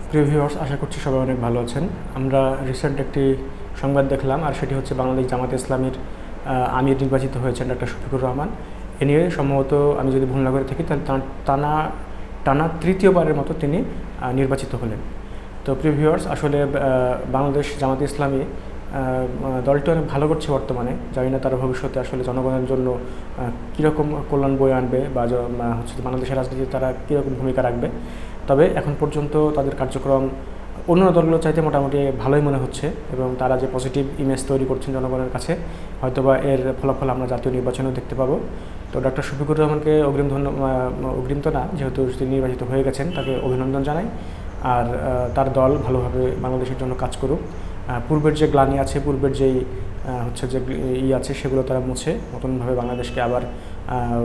প্রিয় ভিউয়ার্স, আশা করছি সবাই অনেক ভালো আছেন। আমরা রিসেন্ট একটি সংবাদ দেখলাম, আর সেটি হচ্ছে বাংলাদেশ জামাতে ইসলামীর আমির নির্বাচিত হয়েছেন ডক্টর শফিকুর রহমান। এ নিয়ে সম্ভবত আমি যদি ভুল না করে থাকি তাহলে টানা তৃতীয়বারের মতো তিনি নির্বাচিত হলেন। তো প্রিয় ভিউয়ার্স, আসলে বাংলাদেশ জামাতে ইসলামী দলটি অনেক ভালো করছে বর্তমানে। জানি না তারা ভবিষ্যতে আসলে জনগণের জন্য কীরকম কল্যাণ বয়ে আনবে বা হচ্ছে বাংলাদেশের রাজনীতিতে তারা কীরকম ভূমিকা রাখবে। তবে এখন পর্যন্ত তাদের কার্যক্রম অন্য দলগুলোর চাইতে মোটামুটি ভালোই মনে হচ্ছে, এবং তারা যে পজিটিভ ইমেজ তৈরি করছেন জনগণের কাছে, হয়তোবা এর ফলাফল আমরা জাতীয় নির্বাচনেও দেখতে পাবো। তো ডক্টর শফিকুর রহমানকে অগ্রিম তো না, যেহেতু তিনি নির্বাচিত হয়ে গেছেন, তাকে অভিনন্দন জানাই। আর তার দল ভালোভাবে বাংলাদেশের জন্য কাজ করুক। পূর্বের যে গ্লানি আছে, পূর্বের যেই হচ্ছে যে আছে, সেগুলো তারা মুছে নতুনভাবে বাংলাদেশকে আবার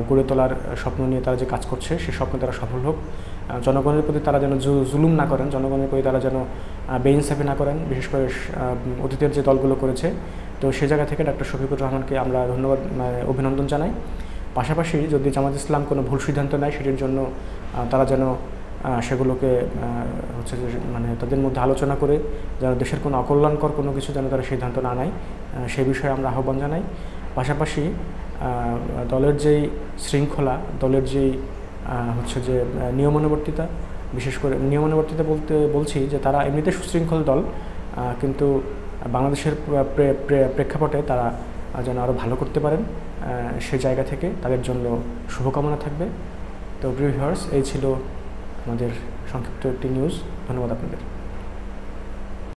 গড়ে তোলার স্বপ্ন নিয়ে তারা যে কাজ করছে, সেই স্বপ্নে তারা সফল হোক। জনগণের প্রতি তারা যেন জুলুম না করেন, জনগণের প্রতি তারা যেন বেইনসাফি না করেন, বিশেষ করে অতীতের যে দলগুলো করেছে। তো সেই জায়গা থেকে ডক্টর শফিকুর রহমানকে আমরা ধন্যবাদ, অভিনন্দন জানাই। পাশাপাশি যদি জামাত ইসলাম কোনো ভুল সিদ্ধান্ত নেয়, সেটির জন্য তারা যেন সেগুলোকে হচ্ছে যে তাদের মধ্যে আলোচনা করে যেন দেশের কোনো অকল্যাণকর কোনো কিছু যেন তারা সিদ্ধান্ত না নেয়, সেই বিষয়ে আমরা আহ্বান জানাই। পাশাপাশি দলের যেই শৃঙ্খলা, দলের যেই হচ্ছে যে নিয়মানুবর্তিতা, বিশেষ করে নিয়মানুবর্তিতা বলছি যে তারা এমনিতে সুশৃঙ্খল দল, কিন্তু বাংলাদেশের প্রেক্ষাপটে তারা যেন আরও ভালো করতে পারেন, সেই জায়গা থেকে তাদের জন্য শুভকামনা থাকবে। তো প্রিয় ভিউয়ার্স, এই ছিল আমাদের সংক্ষিপ্ত একটি নিউজ। ধন্যবাদ আপনাদের।